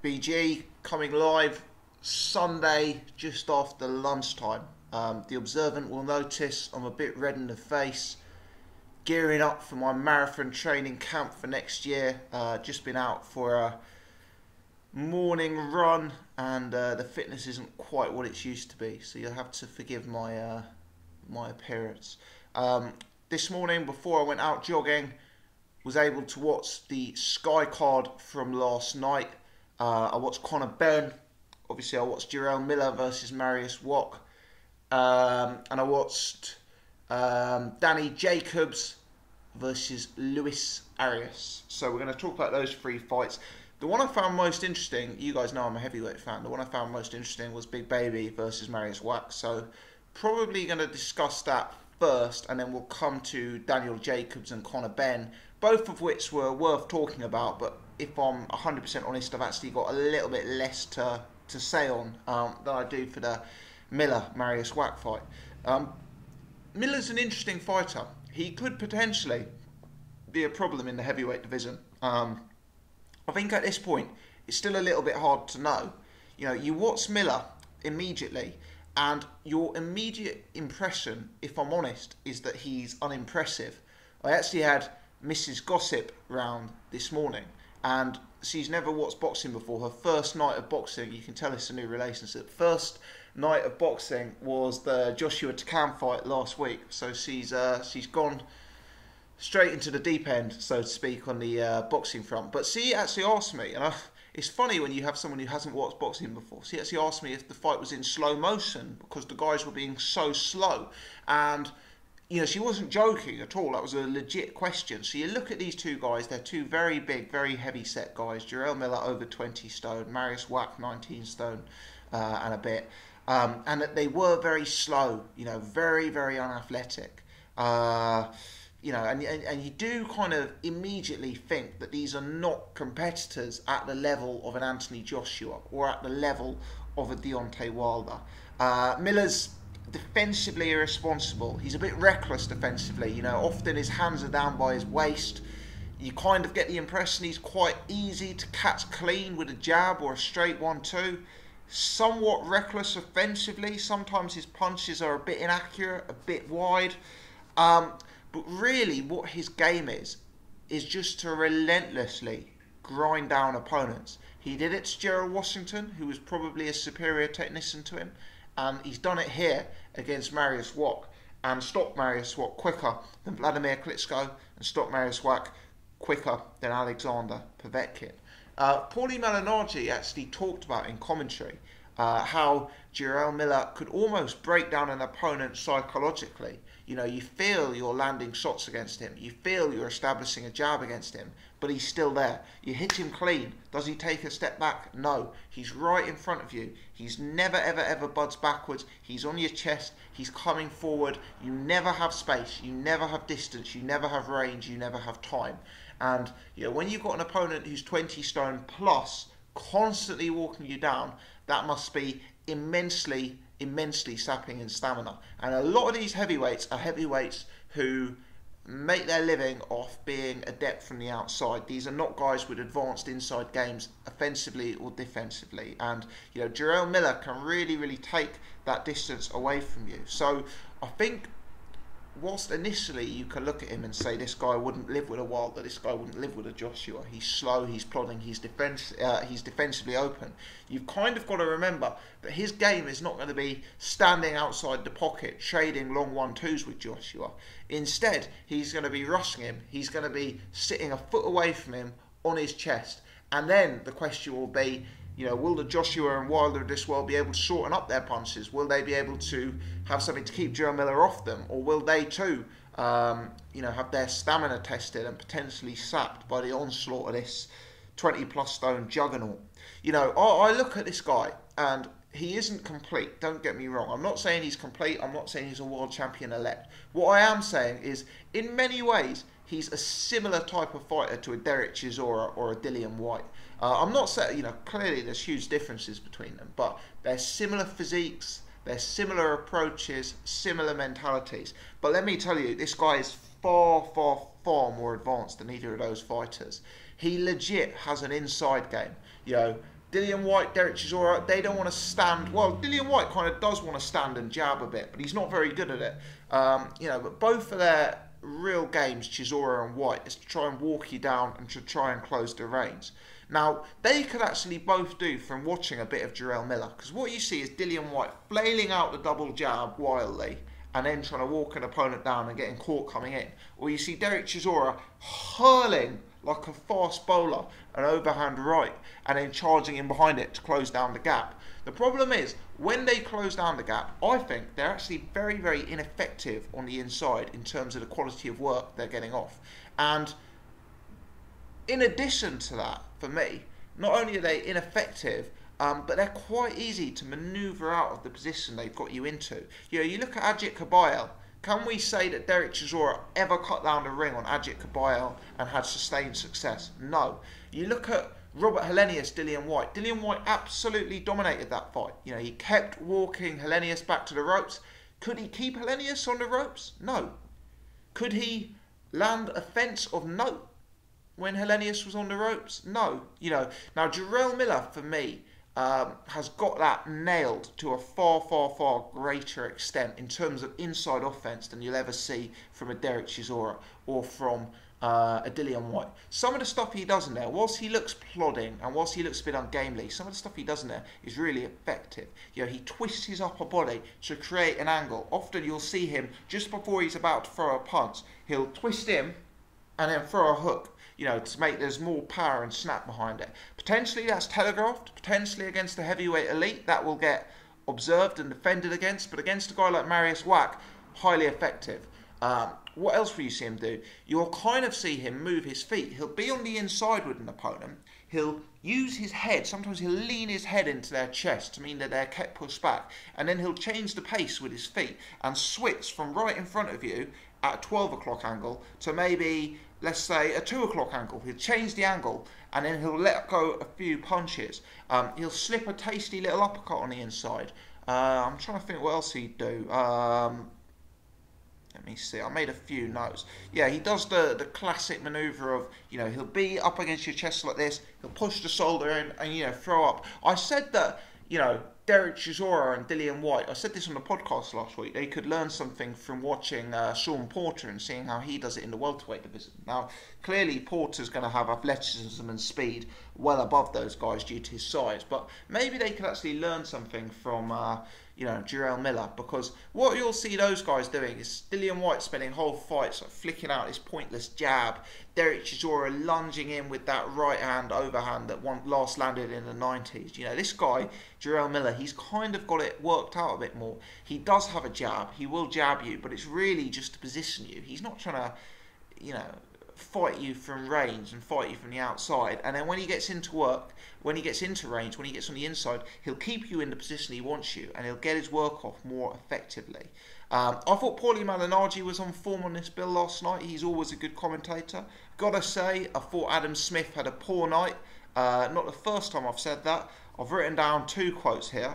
BG coming live Sunday just after lunchtime. The observant will notice I'm a bit red in the face, gearing up for my marathon training camp for next year. Just been out for a morning run and the fitness isn't quite what it used to be, so you'll have to forgive my my appearance. This morning before I went out jogging, was able to watch the Sky card from last night. I watched Conor Benn. Obviously I watched Jarrell Miller Vs Wach. And I watched Jacobs Vs Arias. So we're going to talk about those three fights. The one I found most interesting, you guys know I'm a heavyweight fan, the one I found most interesting was Big Baby versus Wach. So probably going to discuss that first, and then we'll come to Daniel Jacobs and Conor Benn, both of which were worth talking about, but if I'm 100% honest, I've actually got a little bit less to say on than I do for the Miller-Wach fight. Miller's an interesting fighter. He could potentially be a problem in the heavyweight division. I think at this point, it's still a little bit hard to know. You know, you watch Miller immediately, and your immediate impression, if I'm honest, is that he's unimpressive. I actually had Mrs. Gossip round this morning, and she's never watched boxing before. Her first night of boxing, you can tell it's a new relationship. First night of boxing was the Joshua Takam fight last week, so she's gone straight into the deep end, so to speak, on the boxing front. But she actually asked me, and it's funny when you have someone who hasn't watched boxing before. She actually asked me if the fight was in slow motion because the guys were being so slow, and you know, she wasn't joking at all. That was a legit question. So you look at these two guys, they're two very big, very heavy set guys. Jarrell Miller over 20 stone, Wach 19 stone and a bit. And that they were very slow, you know, very, very unathletic. You know, and you do kind of immediately think that these are not competitors at the level of an Anthony Joshua or at the level of a Deontay Wilder. Miller's defensively irresponsible. He's a bit reckless defensively. You know, often his hands are down by his waist. You kind of get the impression he's quite easy to catch clean with a jab or a straight 1-2. Somewhat reckless offensively. Sometimes his punches are a bit inaccurate, a bit wide. But really what his game is just to relentlessly grind down opponents. He did it to Gerald Washington, who was probably a superior technician to him. And he's done it here against Wach and stopped Wach quicker than Vladimir Klitschko and stopped Wach quicker than Alexander Povetkin. Paulie Malignaggi actually talked about in commentary how Jarrell Miller could almost break down an opponent psychologically. You know, you feel you're landing shots against him. You feel you're establishing a jab against him, but he's still there. You hit him clean. Does he take a step back? No. He's right in front of you. He's never, ever, ever buds backwards. He's on your chest. He's coming forward. You never have space. You never have distance. You never have range. You never have time. And, you know, when you've got an opponent who's 20 stone plus, constantly walking you down, that must be immensely sapping in stamina. And a lot of these heavyweights are heavyweights who make their living off being adept from the outside. These are not guys with advanced inside games offensively or defensively. And, you know, Jarrell Miller can really take that distance away from you. So I think whilst initially you can look at him and say this guy wouldn't live with a Wilder, this guy wouldn't live with a Joshua, he's slow, he's plodding, he's defensively open, you've kind of got to remember that his game is not going to be standing outside the pocket trading long 1-2s with Joshua. Instead, he's going to be rushing him, he's going to be sitting a foot away from him on his chest, and then the question will be, you know, will the Joshua and Wilder of this world be able to shorten up their punches? Will they be able to have something to keep Jarrell Miller off them? Or will they too, you know, have their stamina tested and potentially sapped by the onslaught of this 20-plus stone juggernaut? You know, I look at this guy and he isn't complete, don't get me wrong. I'm not saying he's complete, I'm not saying he's a world champion elect. What I am saying is, in many ways, he's a similar type of fighter to a Derek Chisora or a Dillian Whyte. I'm not saying, you know, clearly there's huge differences between them, but they're similar physiques, they're similar approaches, similar mentalities. But let me tell you, this guy is far more advanced than either of those fighters. He legit has an inside game. You know, Dillian Whyte, Derek Chisora, they don't want to stand. Well, Dillian Whyte kind of does want to stand and jab a bit, but he's not very good at it. But both of their real games, Chisora and Whyte, is to try and walk you down and to try and close the range. Now, they could actually both do from watching a bit of Jarrell Miller, because what you see is Dillian Whyte flailing out the double jab wildly and then trying to walk an opponent down and getting caught coming in. Or you see Derek Chisora hurling like a fast bowler an overhand right and then charging in behind it to close down the gap. The problem is, when they close down the gap, I think they're actually very, very ineffective on the inside in terms of the quality of work they're getting off. And in addition to that, for me, not only are they ineffective, but they're quite easy to manoeuvre out of the position they've got you into. You look at Ajit Kabayel. Can we say that Derek Chisora ever cut down the ring on Ajit Kabayel and had sustained success? No. You look at Robert Helenius, Dillian Whyte. Dillian Whyte absolutely dominated that fight. He kept walking Helenius back to the ropes. Could he keep Helenius on the ropes? No. Could he land a fence of note when Helenius was on the ropes? No. Now Jarrell Miller, for me, has got that nailed to a far, far, far greater extent in terms of inside offense than you'll ever see from a Derek Chisora or from a Dillian Whyte. Some of the stuff he does in there, whilst he looks plodding and whilst he looks a bit ungainly, some of the stuff he does in there is really effective. He twists his upper body to create an angle. Often you'll see him just before he's about to throw a punch, he'll twist him and then throw a hook, to make there's more power and snap behind it. Potentially that's telegraphed, potentially against the heavyweight elite, that will get observed and defended against, but against a guy like Marius Wach, highly effective. What else will you see him do? You'll kind of see him move his feet. He'll be on the inside with an opponent. He'll use his head. Sometimes he'll lean his head into their chest to mean that they're kept pushed back. And then he'll change the pace with his feet and switch from right in front of you at a 12 o'clock angle to maybe, let's say, a 2 o'clock angle. He'll change the angle and then he'll let go a few punches. He'll slip a tasty little uppercut on the inside. I'm trying to think what else he'd do. Let me see, I made a few notes. Yeah, he does the classic manoeuvre of, he'll be up against your chest like this, he'll push the shoulder in and, throw up. I said that, Derek Chisora and Dillian Whyte, I said this on the podcast last week, they could learn something from watching Sean Porter and seeing how he does it in the welterweight division. Now, clearly Porter's going to have athleticism and speed well above those guys due to his size, but maybe they could actually learn something from Jarrell Miller, because what you'll see those guys doing is Dillian Whyte spending whole fights flicking out his pointless jab, Derek Chisora lunging in with that right hand overhand that last landed in the 90s. This guy, Jarrell Miller, he's kind of got it worked out a bit more. He does have a jab, he will jab you, but it's really just to position you. He's not trying to, fight you from range and fight you from the outside, and then when he gets into work, when he gets into range, when he gets on the inside, he'll keep you in the position he wants you and he'll get his work off more effectively. I thought Paulie Malignaggi was on form on this bill last night. He's always a good commentator. Gotta say, I thought Adam Smith had a poor night. Not the first time I've said that. I've written down 2 quotes here.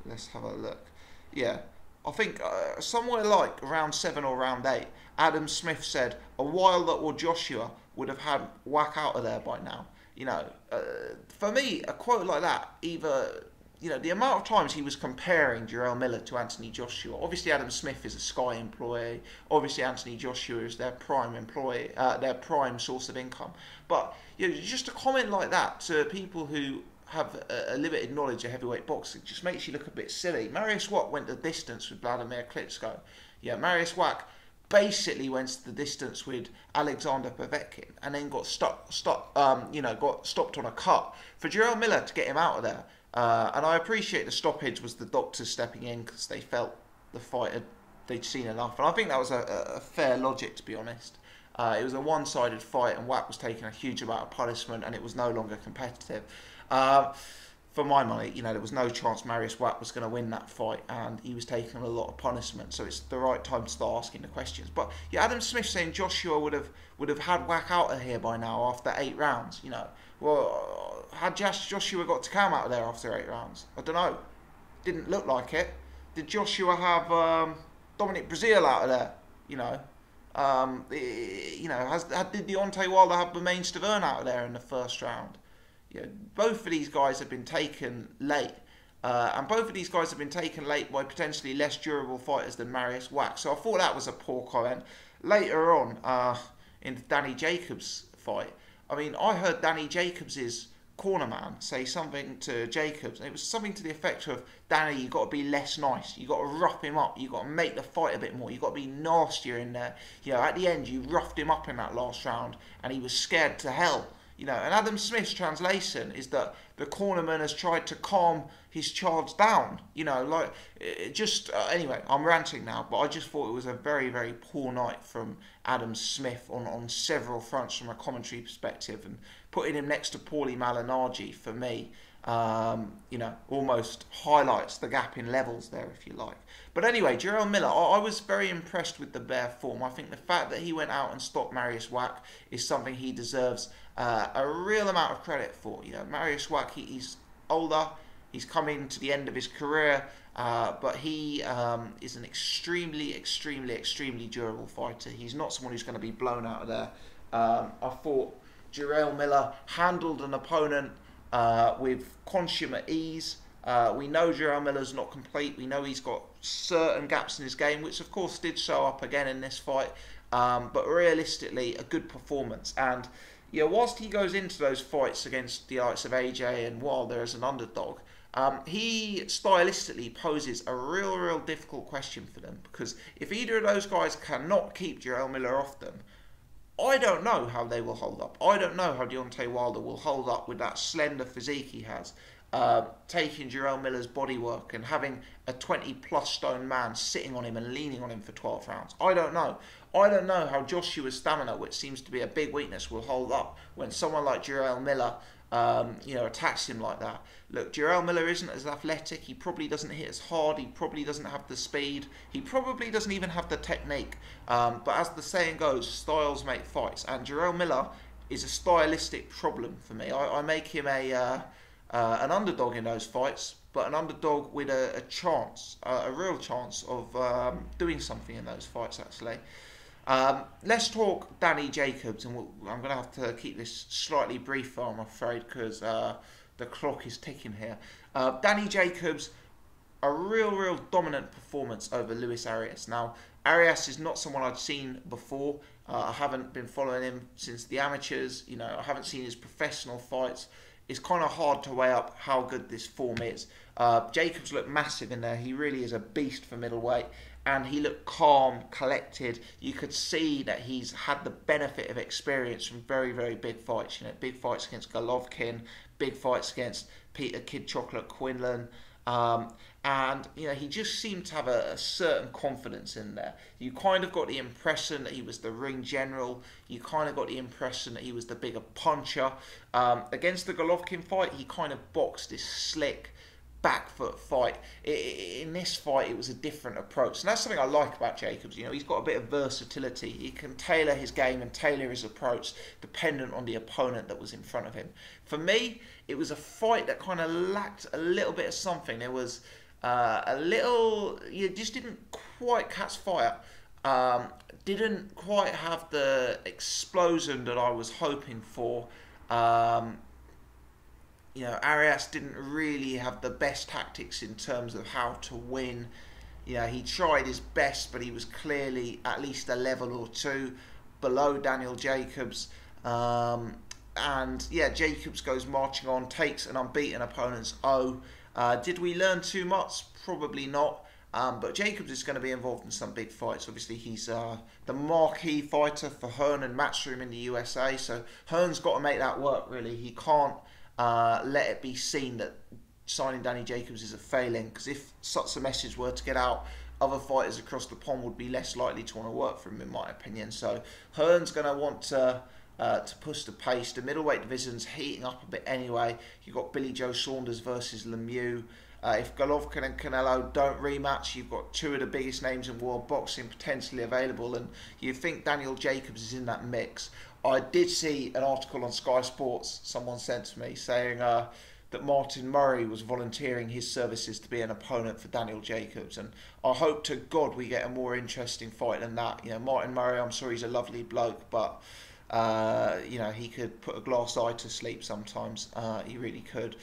Let's have a look. Yeah, I think somewhere like round 7 or round 8, Adam Smith said, a Wilder or Joshua would have had Wach out of there by now. For me, a quote like that, either, the amount of times he was comparing Jarrell Miller to Anthony Joshua. Obviously, Adam Smith is a Sky employee. Obviously, Anthony Joshua is their prime employee, their prime source of income. But just a comment like that to people who have a limited knowledge of heavyweight boxing just makes you look a bit silly. Marius Wach went the distance with Vladimir Klitschko. Yeah, Marius Wach basically went the distance with Alexander Povetkin and then got stopped on a cut for Jarrell Miller to get him out of there. And I appreciate the stoppage was the doctors stepping in because they felt the fight they'd seen enough, and I think that was a fair logic, to be honest. It was a one-sided fight and Wach was taking a huge amount of punishment and it was no longer competitive. For my money, there was no chance Marius Wach was going to win that fight, and he was taking a lot of punishment, so it's the right time to start asking the questions. But yeah, Adam Smith saying Joshua would have had Wach out of here by now after 8 rounds. Well, had Joshua got to come out of there after 8 rounds? I don't know. Didn't look like it. Did Joshua have Dominic Breazeale out of there? Did Deontay Wilder have Bermane Stiverne out of there in the first round? You know, both of these guys have been taken late. And both of these guys have been taken late by potentially less durable fighters than Marius Wach. So I thought that was a poor comment. Later on, in Danny Jacobs' fight, I mean, I heard Danny Jacobs' corner man say something to Jacobs, and it was something to the effect of, Danny, you got to be less nice, you got to rough him up, you got to make the fight a bit more, you got to be nastier in there. You know, at the end, you roughed him up in that last round, and he was scared to hell. You know, and Adam Smith's translation is that the cornerman has tried to calm his charge down. You know, like, anyway, I'm ranting now, but I just thought it was a very, very poor night from Adam Smith on several fronts from a commentary perspective, and putting him next to Paulie Malignaggi, for me, you know, almost highlights the gap in levels there, if you like. But anyway, Jarrell Miller, I was very impressed with the bare form. I think the fact that he went out and stopped Marius Wach is something he deserves a real amount of credit for. You know, Marius Wach, he's older, he's coming to the end of his career, but he is an extremely, extremely, extremely durable fighter. He's not someone who's going to be blown out of there. I thought Jarrell Miller handled an opponent with consummate ease. We know Jarrell Miller's not complete. We know he's got certain gaps in his game, which of course did show up again in this fight. But realistically, a good performance. And yeah, whilst he goes into those fights against the likes of AJ and Wilder as an underdog, he stylistically poses a real difficult question for them. Because if either of those guys cannot keep Jarrell Miller off them, I don't know how they will hold up. I don't know how Deontay Wilder will hold up with that slender physique he has, taking Jarrell Miller's bodywork and having a 20-plus stone man sitting on him and leaning on him for 12 rounds. I don't know. I don't know how Joshua's stamina, which seems to be a big weakness, will hold up when someone like Jarrell Miller you know, attacks him like that. Look, Jarrell Miller isn't as athletic. He probably doesn't hit as hard. He probably doesn't have the speed. He probably doesn't even have the technique. But as the saying goes, styles make fights. And Jarrell Miller is a stylistic problem for me. I make him an underdog in those fights, but an underdog with a chance, a real chance of doing something in those fights, actually. Let's talk Danny Jacobs, and I'm going to have to keep this slightly briefer, I'm afraid, because the clock is ticking here. Danny Jacobs, a real dominant performance over Luis Arias. Now, Arias is not someone I'd seen before. I haven't been following him since the amateurs. You know, I haven't seen his professional fights. It's kind of hard to weigh up how good this form is. Jacobs looked massive in there. He really is a beast for middleweight. And he looked calm, collected. You could see that he's had the benefit of experience from very big fights. You know, big fights against Golovkin, big fights against Peter Kid Chocolate Quinlan. And, you know, he just seemed to have a certain confidence in there. You kind of got the impression that he was the ring general. You kind of got the impression that he was the bigger puncher. Against the Golovkin fight, he kind of boxed this slick back foot fight. In this fight, it was a different approach, and that's something I like about Jacobs. You know, he's got a bit of versatility. He can tailor his game and tailor his approach dependent on the opponent that was in front of him. For me, it was a fight that kind of lacked a little bit of something. There was a little, you just didn't quite catch fire. Didn't quite have the explosion that I was hoping for. You know, Arias didn't really have the best tactics in terms of how to win. You know, he tried his best, but he was clearly at least a level or two below Daniel Jacobs. And yeah, Jacobs goes marching on, takes an unbeaten opponent's O. Did we learn too much? Probably not. But Jacobs is going to be involved in some big fights. Obviously, he's the marquee fighter for Hearn and Matchroom in the USA. So Hearn's got to make that work, really. He can't let it be seen that signing Danny Jacobs is a failing, because if such a message were to get out, other fighters across the pond would be less likely to want to work for him, in my opinion. So Hearn's going to want to push the pace. The middleweight division's heating up a bit anyway. You've got Billy Joe Saunders versus Lemieux. If Golovkin and Canelo don't rematch, you've got two of the biggest names in world boxing potentially available, and you think Daniel Jacobs is in that mix. I did see an article on Sky Sports someone sent to me saying that Martin Murray was volunteering his services to be an opponent for Daniel Jacobs, and I hope to God we get a more interesting fight than that. You know, Martin Murray, I'm sure he's a lovely bloke, but You know, he could put a glass eye to sleep sometimes. He really could.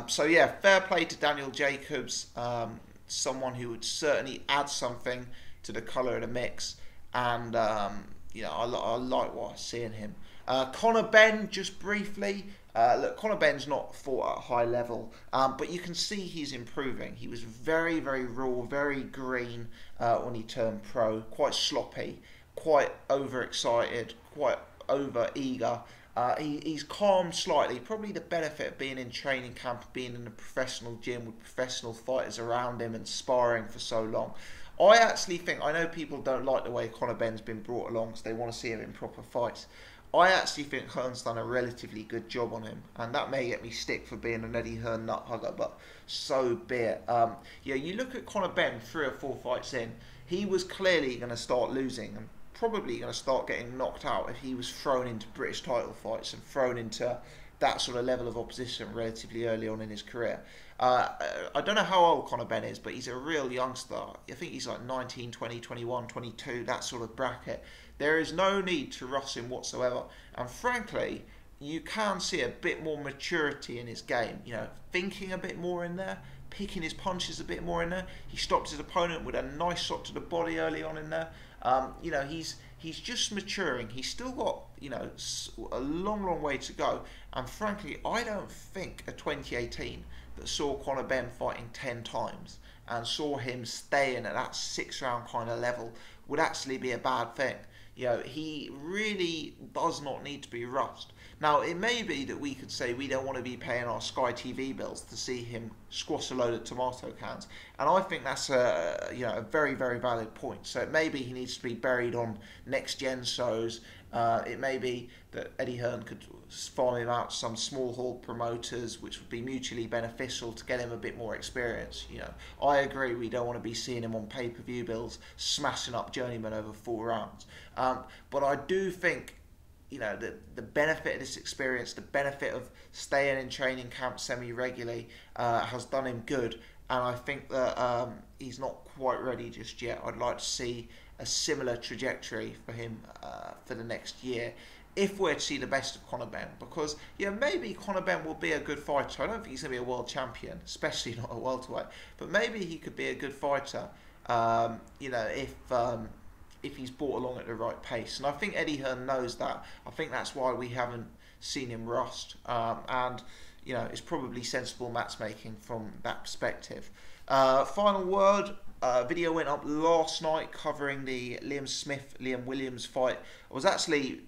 So yeah, fair play to Daniel Jacobs, someone who would certainly add something to the colour of the mix, and you know, I like what I see in him. Conor Benn, just briefly. Look, Conor Benn's not fought at a high level, but you can see he's improving. He was very, very raw, very green when he turned pro, quite sloppy, quite overexcited, quite over eager. He's calmed slightly, probably the benefit of being in training camp, being in a professional gym with professional fighters around him and sparring for so long. I actually think, I know people don't like the way Conor Benn's been brought along because they want to see him in proper fights. I actually think Hearn's done a relatively good job on him, and that may get me stick for being an Eddie Hearn nut hugger, but so be it. Yeah, you look at Conor Benn 3 or 4 fights in, he was clearly going to start losing and probably going to start getting knocked out if he was thrown into British title fights and thrown into that sort of level of opposition relatively early on in his career. I don't know how old Conor Benn is, but he's a real youngster. I think he's like 19, 20, 21, 22, that sort of bracket. There is no need to rush him whatsoever. And frankly, you can see a bit more maturity in his game. You know, thinking a bit more in there, picking his punches a bit more in there. He stopped his opponent with a nice shot to the body early on in there. You know, he's just maturing. He's still got, you know, a long, long way to go. And frankly, I don't think a 2018 that saw Conor Benn fighting 10 times and saw him staying at that 6-round kind of level would actually be a bad thing. You know, he really does not need to be rushed. Now, it may be that we could say we don't want to be paying our Sky TV bills to see him squash a load of tomato cans, and I think that's a, you know, a very, very valid point. So it may be he needs to be buried on next gen shows. It may be that Eddie Hearn could farm him out to some small hall promoters, which would be mutually beneficial to get him a bit more experience. You know, I agree we don't want to be seeing him on pay-per-view bills smashing up journeyman over 4 rounds. But I do think, you know, the benefit of this experience, the benefit of staying in training camp semi-regularly has done him good, and I think that he's not quite ready just yet. I'd like to see a similar trajectory for him for the next year, if we're to see the best of Conor Benn, because yeah, maybe Conor Benn will be a good fighter. I don't think he's going to be a world champion, especially not a welterweight, but maybe he could be a good fighter, you know, if he's brought along at the right pace. And I think Eddie Hearn knows that. I think that's why we haven't seen him rushed, and you know, it's probably sensible matchmaking from that perspective. Final word. Video went up last night covering the Liam Smith-Liam Williams fight. I was actually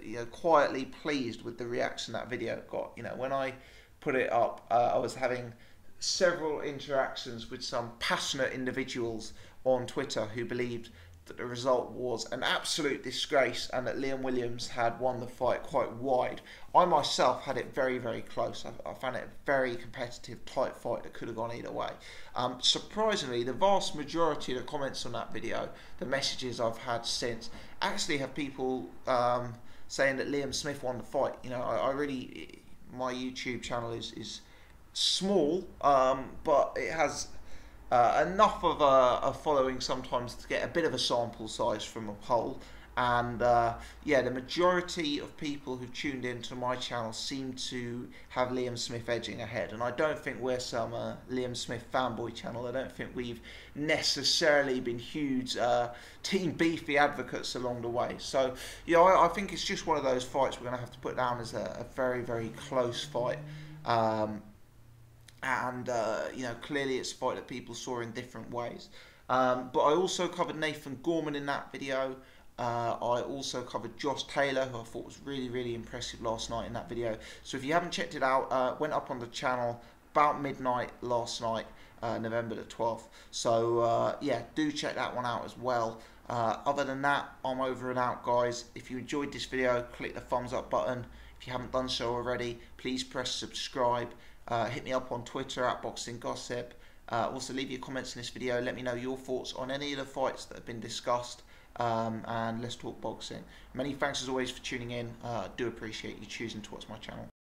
you know, quietly pleased with the reaction that video got. You know, when I put it up, I was having several interactions with some passionate individuals on Twitter who believed that the result was an absolute disgrace and that Liam Williams had won the fight quite wide. I myself had it very, very close. I found it a very competitive, tight fight that could have gone either way. Surprisingly, the vast majority of the comments on that video, the messages I've had since, actually have people saying that Liam Smith won the fight. You know, I really, my YouTube channel is small, but it has enough of a following sometimes to get a bit of a sample size from a poll, and yeah, the majority of people who tuned into my channel seem to have Liam Smith edging ahead, and I don't think we're some Liam Smith fanboy channel. I don't think we've necessarily been huge Team Beefy advocates along the way. So yeah, I think it's just one of those fights we're going to have to put down as a very, very close fight. And you know, clearly it's a fight that people saw in different ways. But I also covered Nathan Gorman in that video. I also covered Josh Taylor, who I thought was really, really impressive last night in that video. So if you haven't checked it out, went up on the channel about midnight last night, November the 12th. So yeah, do check that one out as well. Other than that, I'm over and out, guys. If you enjoyed this video, click the thumbs up button. If you haven't done so already, please press subscribe. Hit me up on Twitter at Boxing Gossip. Also leave your comments in this video. Let me know your thoughts on any of the fights that have been discussed, and let's talk boxing. Many thanks as always for tuning in. Do appreciate you choosing to watch my channel.